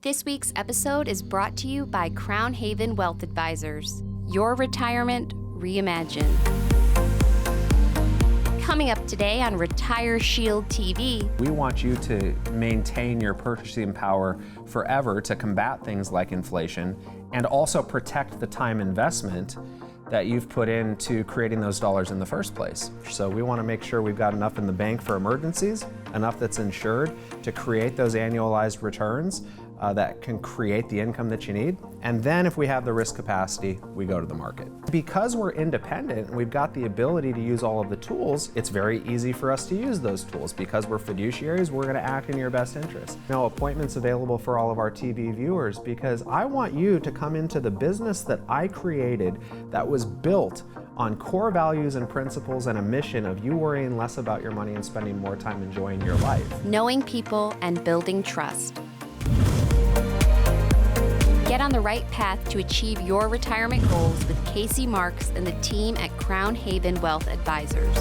This week's episode is brought to you by Crown Haven Wealth Advisors, your retirement reimagined. Coming up today on RetireSHIELD TV. We want you to maintain your purchasing power forever to combat things like inflation and also protect the time investment that you've put into creating those dollars in the first place. So we want to make sure we've got enough in the bank for emergencies, enough that's insured to create those annualized returns that can create the income that you need. And then if we have the risk capacity, we go to the market. Because we're independent and we've got the ability to use all of the tools, it's very easy for us to use those tools. Because we're fiduciaries, we're going to act in your best interest. Now, appointments available for all of our TV viewers, because I want you to come into the business that I created that was built on core values and principles and a mission of you worrying less about your money and spending more time enjoying your life. Knowing people and building trust. Get on the right path to achieve your retirement goals with Casey Marx and the team at Crown Haven Wealth Advisors.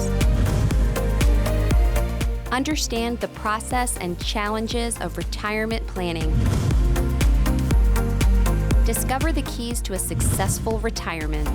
Understand the process and challenges of retirement planning. Discover the keys to a successful retirement.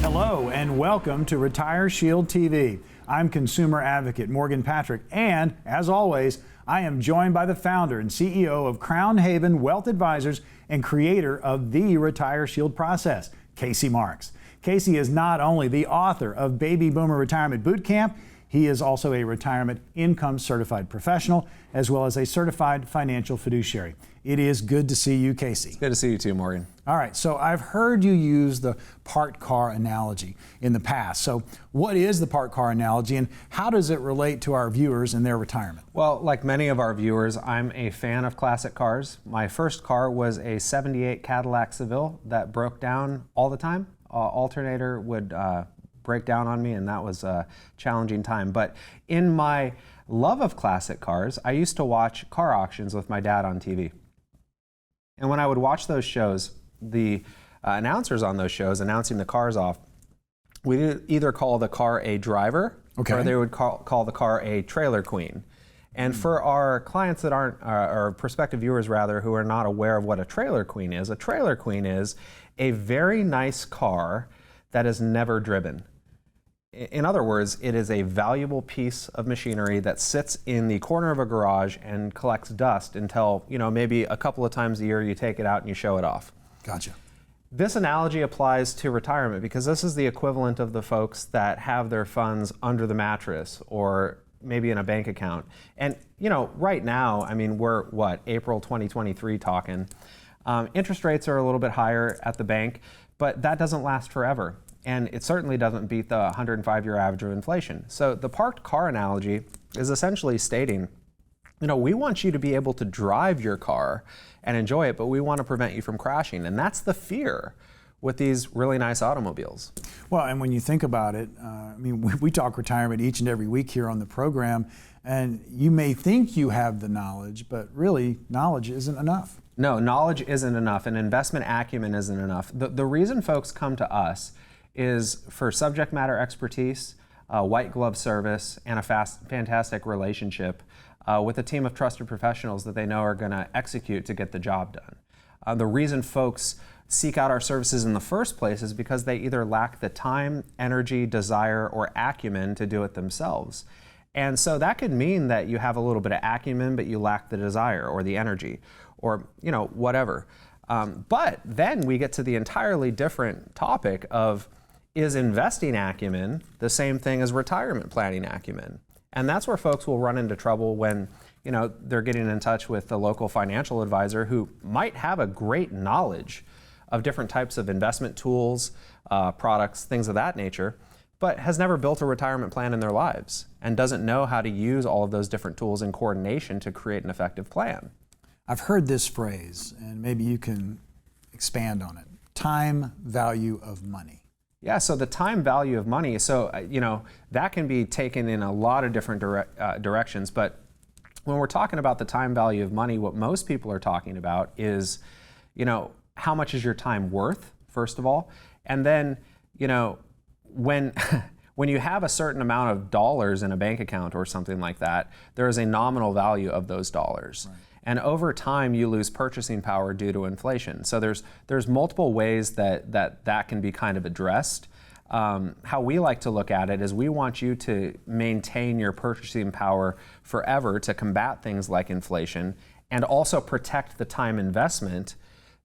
Hello and welcome to RetireSHIELD TV. I'm consumer advocate Morgan Patrick, and as always, I am joined by the founder and CEO of Crown Haven Wealth Advisors and creator of the RetireSHIELD process, Casey Marx. Casey is not only the author of Baby Boomer Retirement Boot Camp, he is also a retirement income certified professional, as well as a certified financial fiduciary. It is good to see you, Casey. It's good to see you too, Morgan. All right, so I've heard you use the parked car analogy in the past. So what is the parked car analogy and how does it relate to our viewers and their retirement? Well, like many of our viewers, I'm a fan of classic cars. My first car was a '78 Cadillac Seville that broke down all the time. Alternator would break down on me, and that was a challenging time. But in my love of classic cars, I used to watch car auctions with my dad on TV. And when I would watch those shows, the announcers on those shows announcing the cars off, we'd either call the car a driver, or they would call the car a trailer queen. And for our clients that aren't, or prospective viewers rather, who are not aware of what a trailer queen is a very nice car that is never driven. In other words, it is a valuable piece of machinery that sits in the corner of a garage and collects dust until, maybe a couple of times a year you take it out and you show it off. Gotcha. This analogy applies to retirement because this is the equivalent of the folks that have their funds under the mattress or maybe in a bank account. And, right now, we're April 2023 talking. Interest rates are a little bit higher at the bank, but that doesn't last forever. And it certainly doesn't beat the 105-year average of inflation. So the parked car analogy is essentially stating, we want you to be able to drive your car and enjoy it, but we want to prevent you from crashing. And that's the fear with these really nice automobiles. Well, and when you think about it, we talk retirement each and every week here on the program, and you may think you have the knowledge, but really knowledge isn't enough. No, knowledge isn't enough, and investment acumen isn't enough. The reason folks come to us is for subject matter expertise, white glove service, and a fantastic relationship with a team of trusted professionals that they know are going to execute to get the job done. The reason folks seek out our services in the first place is because they either lack the time, energy, desire, or acumen to do it themselves. And so that could mean that you have a little bit of acumen, but you lack the desire or the energy or, whatever. But then we get to the entirely different topic of, is investing acumen the same thing as retirement planning acumen? And that's where folks will run into trouble when, they're getting in touch with the local financial advisor who might have a great knowledge of different types of investment tools, products, things of that nature, but has never built a retirement plan in their lives and doesn't know how to use all of those different tools in coordination to create an effective plan. I've heard this phrase, and maybe you can expand on it. Time value of money. Yeah, so the time value of money, that can be taken in a lot of different directions, but when we're talking about the time value of money, what most people are talking about is, how much is your time worth, first of all, and then, when When you have a certain amount of dollars in a bank account or something like that, there is a nominal value of those dollars. Right. And over time, you lose purchasing power due to inflation. So there's multiple ways that can be kind of addressed. How we like to look at it is we want you to maintain your purchasing power forever to combat things like inflation and also protect the time investment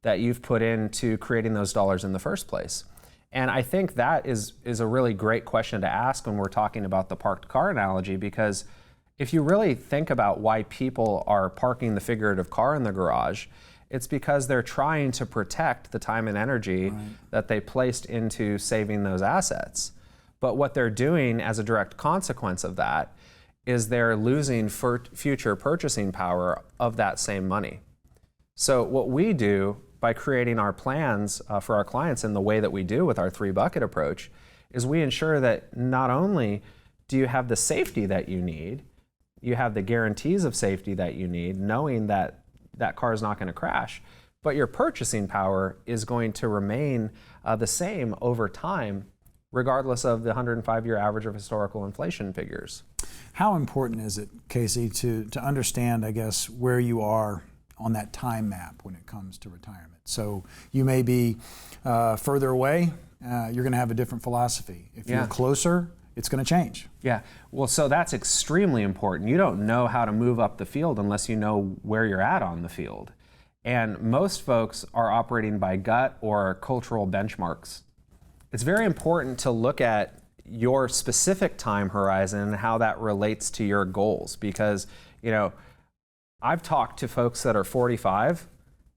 that you've put into creating those dollars in the first place. And I think that is a really great question to ask when we're talking about the parked car analogy, because if you really think about why people are parking the figurative car in the garage, it's because they're trying to protect the time and energy that they placed into saving those assets. But what they're doing as a direct consequence of that is they're losing future purchasing power of that same money. So what we do by creating our plans for our clients in the way that we do with our 3-bucket approach is we ensure that not only do you have the safety that you need, you have the guarantees of safety that you need, knowing that that car is not going to crash, but your purchasing power is going to remain the same over time, regardless of the 105-year average of historical inflation figures. How important is it, Casey, to understand, I guess, where you are on that time map when it comes to retirement? So you may be further away, you're going to have a different philosophy. If you're closer, it's going to change. Yeah, well, so that's extremely important. You don't know how to move up the field unless you know where you're at on the field. And most folks are operating by gut or cultural benchmarks. It's very important to look at your specific time horizon and how that relates to your goals, because, you know, I've talked to folks that are 45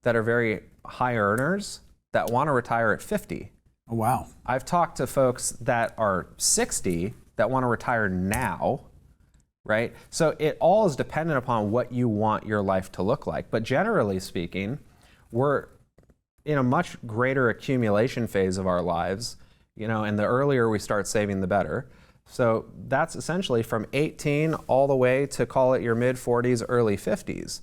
that are very high earners that want to retire at 50. Oh, wow. I've talked to folks that are 60 that want to retire now, right? So it all is dependent upon what you want your life to look like. But generally speaking, we're in a much greater accumulation phase of our lives, you know, and the earlier we start saving, the better. So that's essentially from 18 all the way to, call it, your mid 40s, early 50s.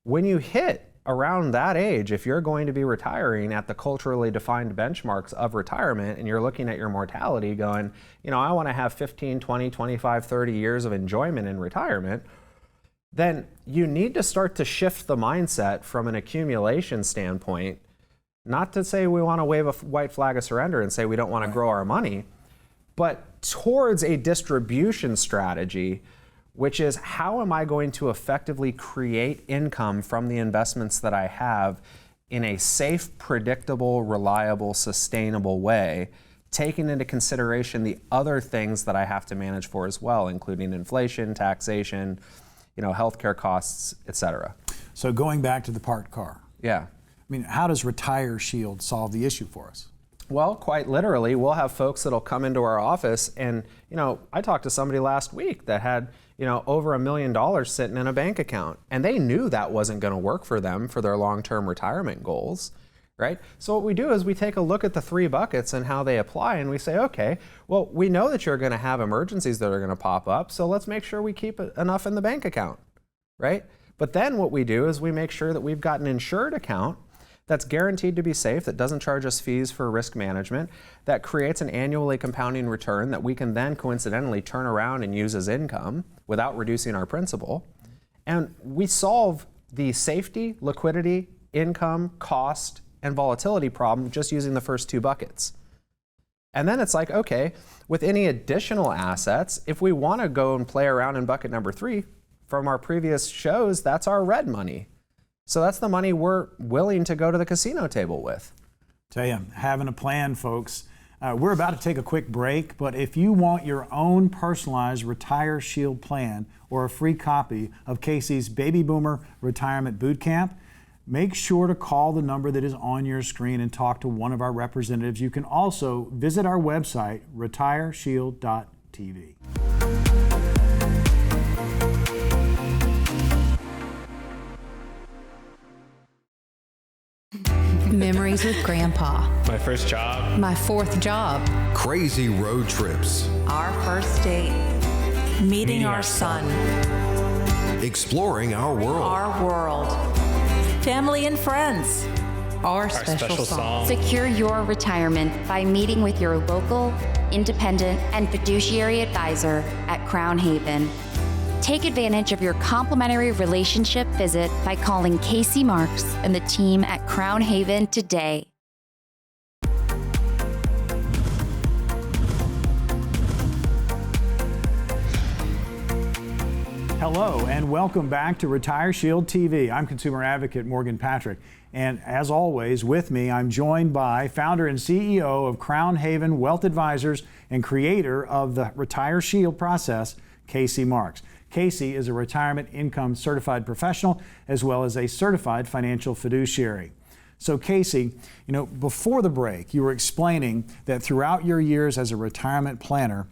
When you hit around that age, if you're going to be retiring at the culturally defined benchmarks of retirement and you're looking at your mortality going, you know, I want to have 15, 20, 25, 30 years of enjoyment in retirement, then you need to start to shift the mindset from an accumulation standpoint, not to say we want to wave a white flag of surrender and say we don't want to grow our money, but towards a distribution strategy, which is how am I going to effectively create income from the investments that I have in a safe, predictable, reliable, sustainable way, taking into consideration the other things that I have to manage for as well, including inflation, taxation, you know, healthcare costs, etc. So going back to the parked car. Yeah. I mean, how does RetireSHIELD solve the issue for us? Well, quite literally, we'll have folks that'll come into our office and, you know, I talked to somebody last week that had, you know, over $1 million sitting in a bank account, and they knew that wasn't going to work for them for their long-term retirement goals, right? So what we do is we take a look at the 3 buckets and how they apply, and we say, okay, well, we know that you're going to have emergencies that are going to pop up, so let's make sure we keep enough in the bank account, right? But then what we do is we make sure that we've got an insured account that's guaranteed to be safe, that doesn't charge us fees for risk management, that creates an annually compounding return that we can then coincidentally turn around and use as income without reducing our principal. And we solve the safety, liquidity, income, cost, and volatility problem just using the first 2 buckets. And then it's like, okay, with any additional assets, if we want to go and play around in bucket number 3, from our previous shows, that's our red money. So that's the money we're willing to go to the casino table with. Tell you, having a plan, folks. We're about to take a quick break, but if you want your own personalized RetireSHIELD plan or a free copy of Casey's Baby Boomer Retirement Bootcamp, make sure to call the number that is on your screen and talk to one of our representatives. You can also visit our website, RetireSHIELD.tv. Memories with Grandpa. My first job. My 4th job. Crazy road trips. Our first date. Meeting our son. Exploring our world. Our world. Family and friends. Our special song. Secure your retirement by meeting with your local independent and fiduciary advisor at Crown Haven. Take advantage of your complimentary relationship visit by calling Casey Marks and the team at Crown Haven today. Hello and welcome back to RetireSHIELD TV. I'm consumer advocate Morgan Patrick. And as always, with me, I'm joined by founder and CEO of Crown Haven Wealth Advisors and creator of the RetireSHIELD process, Casey Marks. Casey is a retirement income certified professional as well as a certified financial fiduciary. So Casey, before the break, you were explaining that throughout your years as a retirement planner,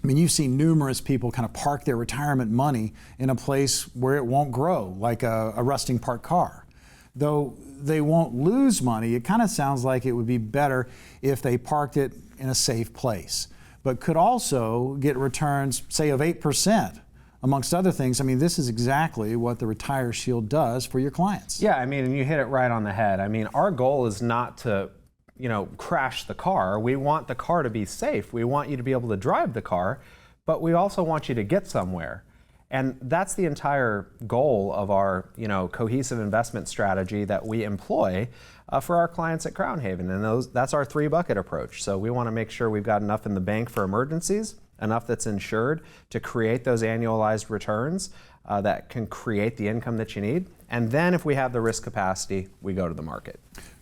you've seen numerous people kind of park their retirement money in a place where it won't grow, like a rusting parked car. Though they won't lose money, it kind of sounds like it would be better if they parked it in a safe place, but could also get returns, say, of 8%, amongst other things. This is exactly what the RetireSHIELD does for your clients. Yeah, and you hit it right on the head. Our goal is not to crash the car. We want the car to be safe. We want you to be able to drive the car, but we also want you to get somewhere. And that's the entire goal of our, cohesive investment strategy that we employ for our clients at Crown Haven. And that's our 3-bucket approach. So we want to make sure we've got enough in the bank for emergencies, enough that's insured to create those annualized returns that can create the income that you need. And then if we have the risk capacity, we go to the market.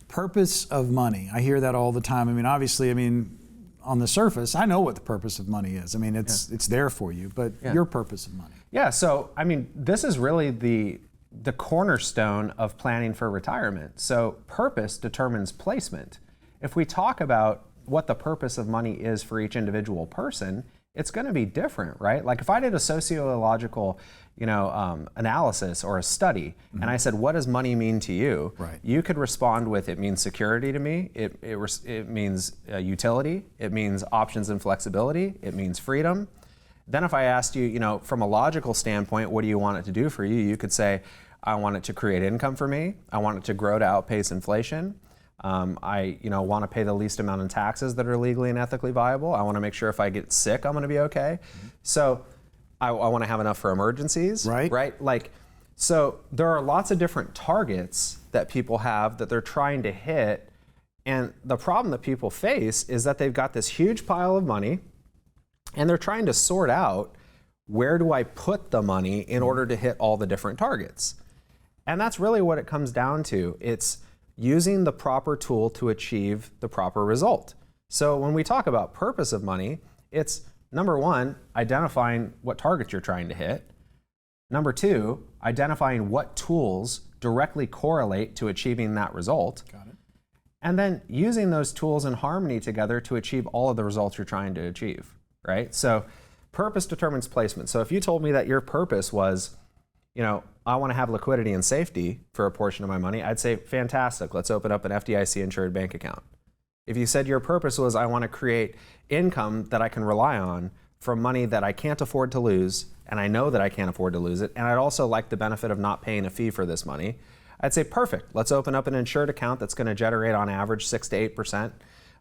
Purpose of money. I hear that all the time. Obviously, on the surface, I know what the purpose of money is. It's there for you, but your purpose of money. Yeah, so, this is really the cornerstone of planning for retirement. So purpose determines placement. If we talk about what the purpose of money is for each individual person, it's going to be different, right? Like if I did a sociological, analysis or a study, and I said, "What does money mean to you?" Right. You could respond with, "It means security to me. It means utility. It means options and flexibility. It means freedom." Then if I asked you, from a logical standpoint, what do you want it to do for you? You could say, "I want it to create income for me. I want it to grow to outpace inflation. I want to pay the least amount in taxes that are legally and ethically viable. I want to make sure if I get sick, I'm going to be okay." So I want to have enough for emergencies, right? So there are lots of different targets that people have that they're trying to hit. And the problem that people face is that they've got this huge pile of money and they're trying to sort out, where do I put the money in order to hit all the different targets? And that's really what it comes down to. It's using the proper tool to achieve the proper result. So when we talk about purpose of money, it's number 1, identifying what target you're trying to hit. Number 2, identifying what tools directly correlate to achieving that result. Got it. And then using those tools in harmony together to achieve all of the results you're trying to achieve, right? So purpose determines placement. So if you told me that your purpose was, I want to have liquidity and safety for a portion of my money, I'd say, fantastic, let's open up an FDIC insured bank account. If you said your purpose was, I want to create income that I can rely on from money that I can't afford to lose, and I know that I can't afford to lose it, and I'd also like the benefit of not paying a fee for this money, I'd say, perfect, let's open up an insured account that's going to generate on average 6 to 8%.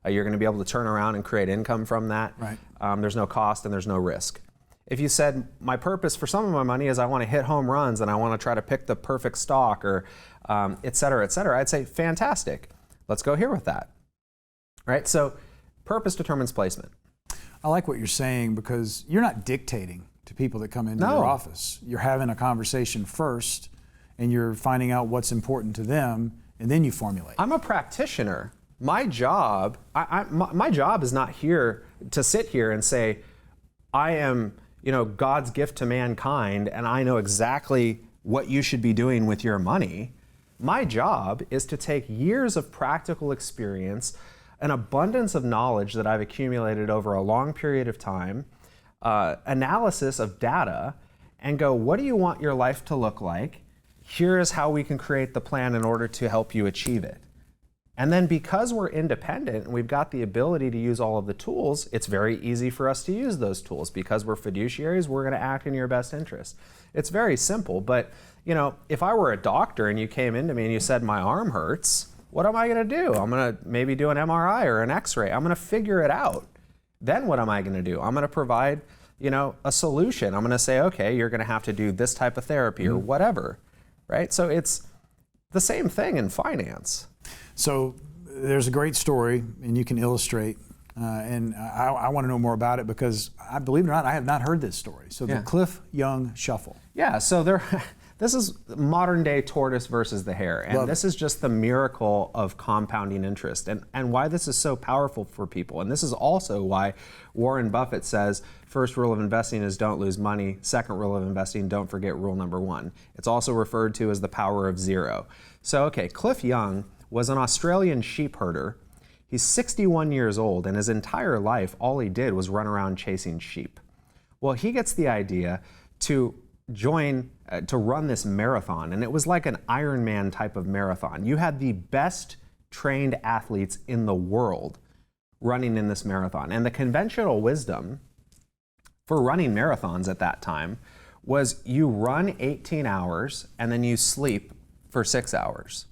You're going to be able to turn around and create income from that. Right. There's no cost and there's no risk. If you said, my purpose for some of my money is I want to hit home runs and I want to try to pick the perfect stock or et cetera, I'd say, fantastic. Let's go here with that. Right? So purpose determines placement. I like what you're saying because you're not dictating to people that come into your office. You're having a conversation first and you're finding out what's important to them and then you formulate. I'm a practitioner. My job, my job is not here to sit here and say, I am God's gift to mankind and I know exactly what you should be doing with your money. My job is to take years of practical experience, an abundance of knowledge that I've accumulated over a long period of time, analysis of data, and go, what do you want your life to look like? Here is how we can create the plan in order to help you achieve it. And then because we're independent and we've got the ability to use all of the tools, it's very easy for us to use those tools. Because we're fiduciaries, we're going to act in your best interest. It's very simple, but if I were a doctor and you came into me and you said, my arm hurts, what am I going to do? I'm going to maybe do an MRI or an X-ray. I'm going to figure it out. Then what am I going to do? I'm going to provide, a solution. I'm going to say, okay, you're going to have to do this type of therapy or whatever, right? So it's the same thing in finance. So there's a great story, and you can illustrate, and I want to know more about it because, I believe it or not, I have not heard this story. So the Cliff Young Shuffle. Yeah, so this is modern day tortoise versus the hare, and this is just the miracle of compounding interest and why this is so powerful for people. And this is also why Warren Buffett says, first rule of investing is don't lose money. Second rule of investing, don't forget rule number 1. It's also referred to as the power of 0. So, okay, Cliff Young was an Australian sheep herder. He's 61 years old, and his entire life, all he did was run around chasing sheep. Well, he gets the idea to run this marathon, and it was like an Ironman type of marathon. You had the best trained athletes in the world running in this marathon, and the conventional wisdom for running marathons at that time was you run 18 hours and then you sleep for 6 hours.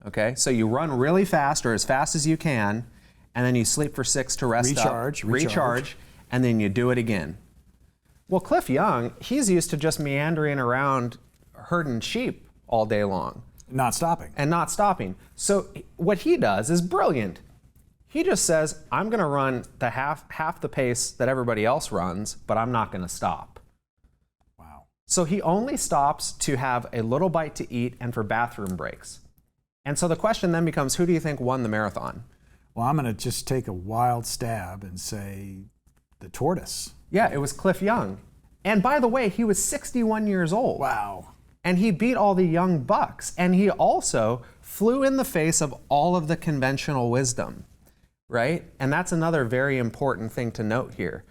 Okay, so you run really fast or as fast as you can, and then you sleep for 6 to rest up, recharge, and then you do it again. Well, Cliff Young, he's used to just meandering around herding sheep all day long. Not stopping. So what he does is brilliant. He just says, I'm going to run the half the pace that everybody else runs, but I'm not going to stop. Wow. So he only stops to have a little bite to eat and for bathroom breaks. And so the question then becomes, who do you think won the marathon? Well, I'm going to just take a wild stab and say the tortoise. Yeah, it was Cliff Young. And by the way, he was 61 years old. Wow. And he beat all the young bucks. And he also flew in the face of all of the conventional wisdom, right? And that's another very important thing to note here.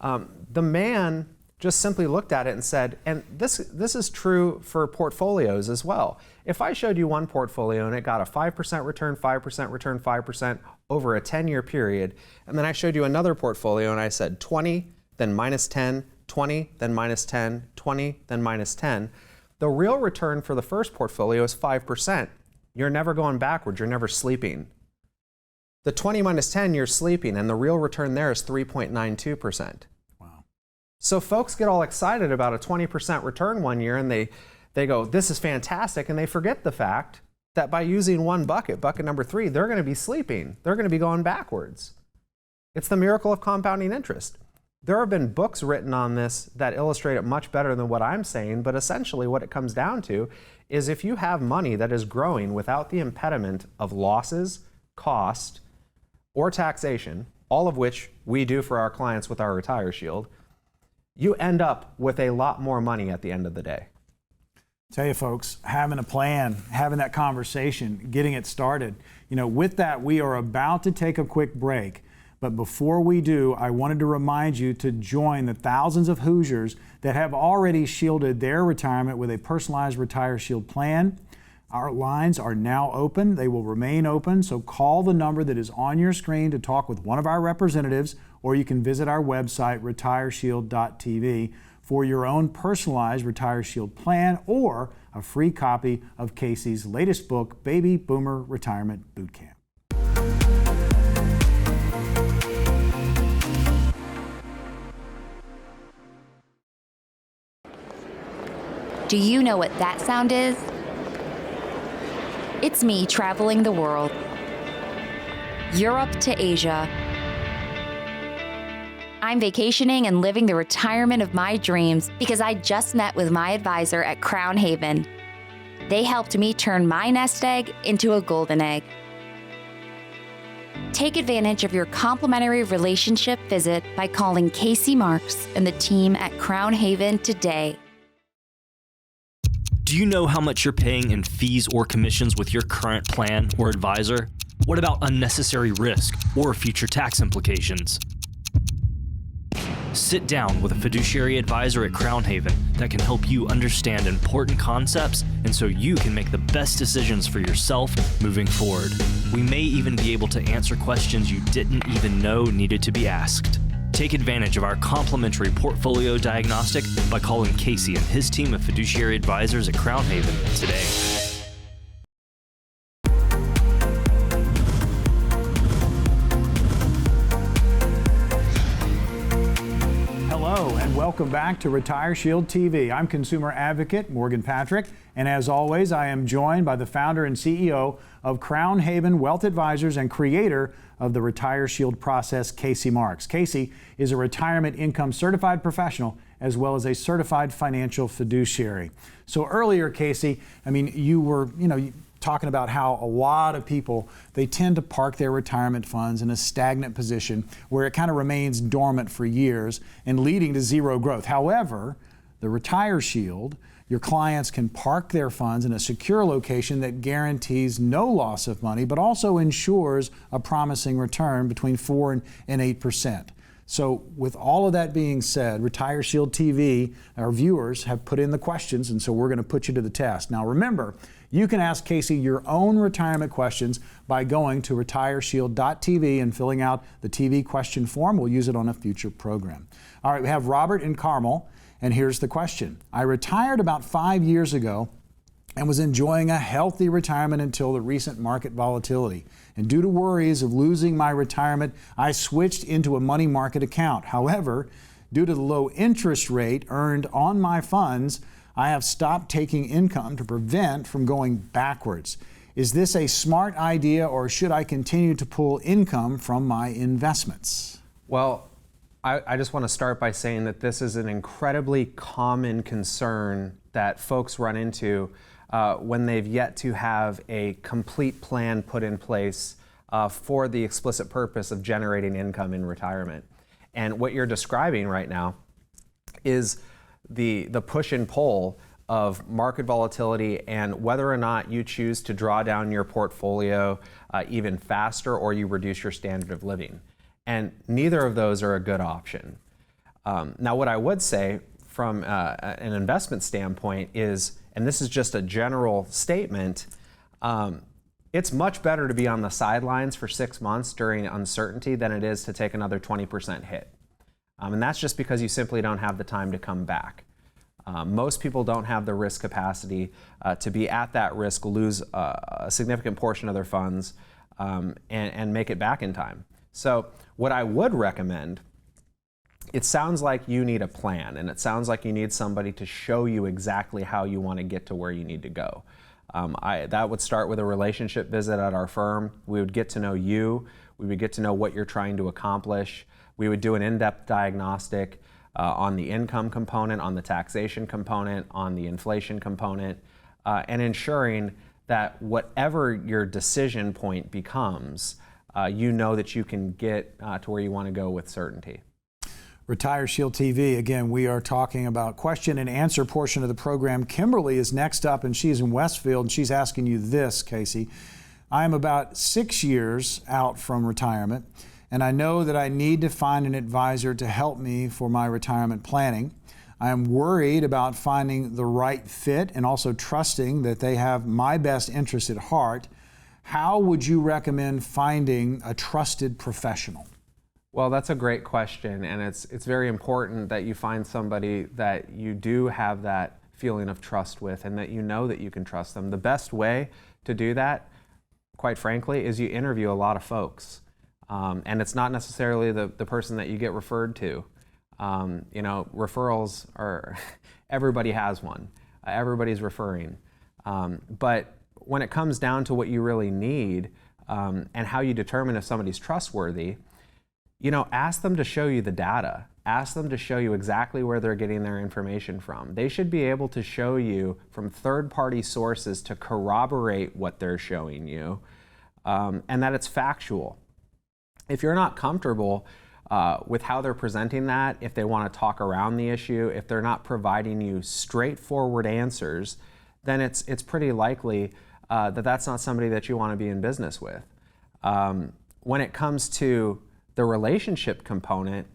The man just simply looked at it and said, and this is true for portfolios as well. If I showed you one portfolio and it got a 5% return, 5% return, 5% over a 10-year period, and then I showed you another portfolio and I said 20, then minus 10, 20, then minus 10, 20, then minus 10, the real return for the first portfolio is 5%. You're never going backwards, you're never sleeping. The 20 minus 10, you're sleeping, and the real return there is 3.92%. Wow. So folks get all excited about a 20% return one year, and they go, this is fantastic, and they forget the fact that by using one bucket number 3, they're going to be sleeping. They're going to be going backwards. It's the miracle of compounding interest. There have been books written on this that illustrate it much better than what I'm saying, but essentially what it comes down to is if you have money that is growing without the impediment of losses, cost, or taxation, all of which we do for our clients with our RetireSHIELD, you end up with a lot more money at the end of the day. Tell you folks, having a plan, having that conversation, getting it started. With that, we are about to take a quick break. But before we do, I wanted to remind you to join the thousands of Hoosiers that have already shielded their retirement with a personalized RetireSHIELD plan. Our lines are now open. They will remain open, so call the number that is on your screen to talk with one of our representatives, or you can visit our website, RetireSHIELD.tv, for your own personalized RetireSHIELD plan or a free copy of Casey's latest book, Baby Boomer Retirement Bootcamp. Do you know what that sound is? It's me traveling the world. Europe to Asia. I'm vacationing and living the retirement of my dreams because I just met with my advisor at Crown Haven. They helped me turn my nest egg into a golden egg. Take advantage of your complimentary relationship visit by calling Casey Marx and the team at Crown Haven today. Do you know how much you're paying in fees or commissions with your current plan or advisor? What about unnecessary risk or future tax implications? Sit down with a fiduciary advisor at Crown Haven that can help you understand important concepts and so you can make the best decisions for yourself moving forward. We may even be able to answer questions you didn't even know needed to be asked. Take advantage of our complimentary portfolio diagnostic by calling Casey and his team of fiduciary advisors at Crown Haven today. and welcome back to RetireSHIELD TV. I'm consumer advocate Morgan Patrick, and as always, I am joined by the founder and CEO of Crown Haven Wealth Advisors and creator of the RetireSHIELD process, Casey Marx. Casey is a retirement income certified professional as well as a certified financial fiduciary. So earlier, Casey, you were, talking about how a lot of people, they tend to park their retirement funds in a stagnant position where it kind of remains dormant for years and leading to zero growth. However, the RetireSHIELD, your clients can park their funds in a secure location that guarantees no loss of money, but also ensures a promising return between 4 and 8%. So with all of that being said, RetireSHIELD TV, our viewers have put in the questions, and so we're going to put you to the test. Now remember, you can ask Casey your own retirement questions by going to RetireSHIELD.tv and filling out the TV question form. We'll use it on a future program. All right, we have Robert in Carmel, and here's the question. I retired about 5 years ago and was enjoying a healthy retirement until the recent market volatility. And due to worries of losing my retirement, I switched into a money market account. However, due to the low interest rate earned on my funds, I have stopped taking income to prevent from going backwards. Is this a smart idea, or should I continue to pull income from my investments? Well, I just want to start by saying that this is an incredibly common concern that folks run into when they've yet to have a complete plan put in place for the explicit purpose of generating income in retirement. And what you're describing right now is the push and pull of market volatility and whether or not you choose to draw down your portfolio even faster or you reduce your standard of living. And neither of those are a good option. Now, what I would say from an investment standpoint is, and this is just a general statement, it's much better to be on the sidelines for 6 months during uncertainty than it is to take another 20% hit. And that's just because you simply don't have the time to come back. Most people don't have the risk capacity to be at that risk, lose a significant portion of their funds, and make it back in time. So what I would recommend, it sounds like you need a plan, and it sounds like you need somebody to show you exactly how you want to get to where you need to go. That would start with a relationship visit at our firm. We would get to know you. We would get to know what you're trying to accomplish. We would do an in-depth diagnostic on the income component, on the taxation component, on the inflation component, and ensuring that whatever your decision point becomes, you know that you can get to where you want to go with certainty. RetireSHIELD TV, again, we are talking about question and answer portion of the program. Kimberly is next up, and she's in Westfield, and she's asking you this, Casey. I am about 6 years out from retirement, and I know that I need to find an advisor to help me for my retirement planning. I am worried about finding the right fit and also trusting that they have my best interest at heart. How would you recommend finding a trusted professional? Well, that's a great question, and it's very important that you find somebody that you do have that feeling of trust with and that you know that you can trust them. The best way to do that, quite frankly, is you interview a lot of folks. And it's not necessarily the person that you get referred to. Referrals are, everybody has one. Everybody's referring. But when it comes down to what you really need and how you determine if somebody's trustworthy, ask them to show you the data. Ask them to show you exactly where they're getting their information from. They should be able to show you from third-party sources to corroborate what they're showing you, and that it's factual. If you're not comfortable with how they're presenting that, if they want to talk around the issue, if they're not providing you straightforward answers, then it's pretty likely that that's not somebody that you want to be in business with. When it comes to the relationship component,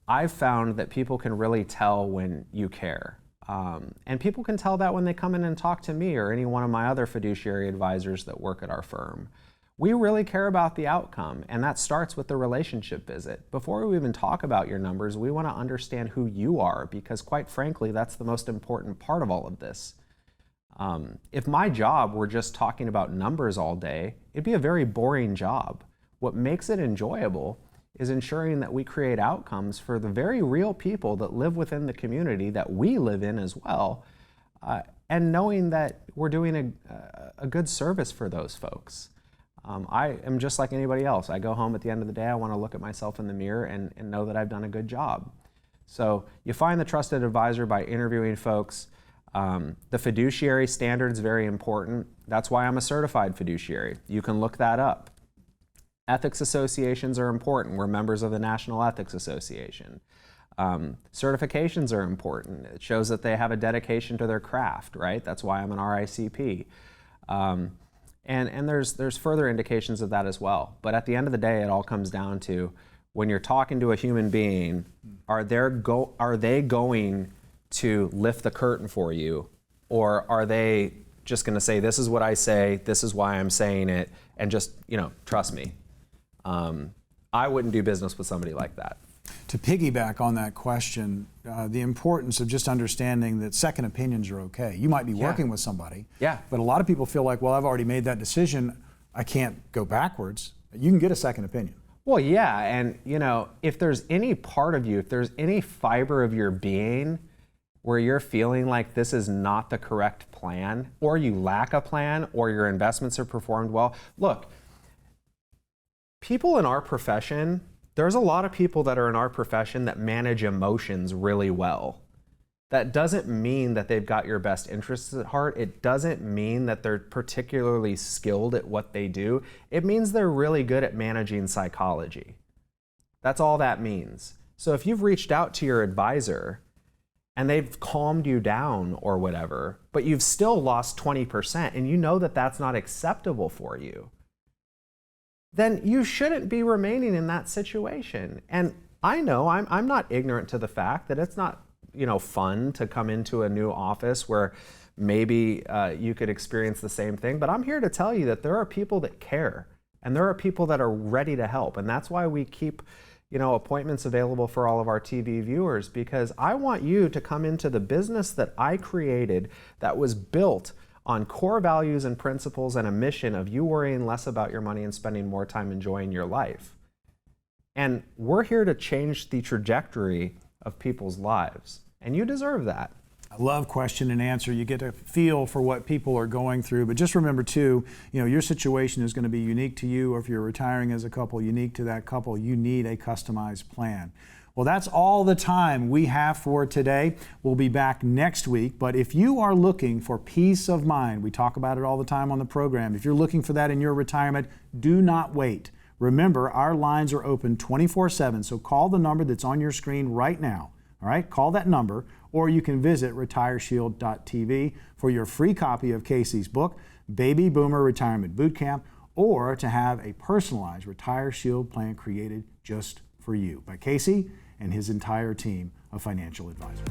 I've found that people can really tell when you care. And people can tell that when they come in and talk to me or any one of my other fiduciary advisors that work at our firm. We really care about the outcome, and that starts with the relationship visit. Before we even talk about your numbers, we want to understand who you are, because quite frankly, that's the most important part of all of this. If my job were just talking about numbers all day, it'd be a very boring job. What makes it enjoyable is ensuring that we create outcomes for the very real people that live within the community that we live in as well, and knowing that we're doing a good service for those folks. I am just like anybody else. I go home at the end of the day, I want to look at myself in the mirror and know that I've done a good job. So you find the trusted advisor by interviewing folks. The fiduciary standard is very important. That's why I'm a certified fiduciary. You can look that up. Ethics associations are important. We're members of the National Ethics Association. Certifications are important. It shows that they have a dedication to their craft, right? That's why I'm an RICP. And there's further indications of that as well. But at the end of the day, it all comes down to when you're talking to a human being, are they going to lift the curtain for you, or are they just going to say, this is what I say, this is why I'm saying it, and just, trust me? I wouldn't do business with somebody like that. To piggyback on that question, the importance of just understanding that second opinions are okay. You might be working with somebody, but a lot of people feel like, well, I've already made that decision, I can't go backwards. You can get a second opinion. Well, yeah, and if there's any part of you, if there's any fiber of your being where you're feeling like this is not the correct plan, or you lack a plan, or your investments have performed well, look, people in our profession, there's a lot of people that are in our profession that manage emotions really well. That doesn't mean that they've got your best interests at heart. It doesn't mean that they're particularly skilled at what they do. It means they're really good at managing psychology. That's all that means. So if you've reached out to your advisor and they've calmed you down or whatever, but you've still lost 20% and you know that that's not acceptable for you, then you shouldn't be remaining in that situation. And I know I'm not ignorant to the fact that it's not fun to come into a new office where maybe you could experience the same thing, but I'm here to tell you that there are people that care and there are people that are ready to help. And that's why we keep appointments available for all of our TV viewers, because I want you to come into the business that I created that was built on core values and principles and a mission of you worrying less about your money and spending more time enjoying your life. And we're here to change the trajectory of people's lives, and you deserve that. I love question and answer. You get a feel for what people are going through, but just remember too, your situation is going to be unique to you, or if you're retiring as a couple, unique to that couple. You need a customized plan. Well, that's all the time we have for today. We'll be back next week, but if you are looking for peace of mind, we talk about it all the time on the program. If you're looking for that in your retirement, do not wait. Remember, our lines are open 24/7, so call the number that's on your screen right now. All right, call that number, or you can visit RetireSHIELD.tv for your free copy of Casey's book, Baby Boomer Retirement Bootcamp, or to have a personalized RetireSHIELD plan created just for you by Casey and his entire team of financial advisors.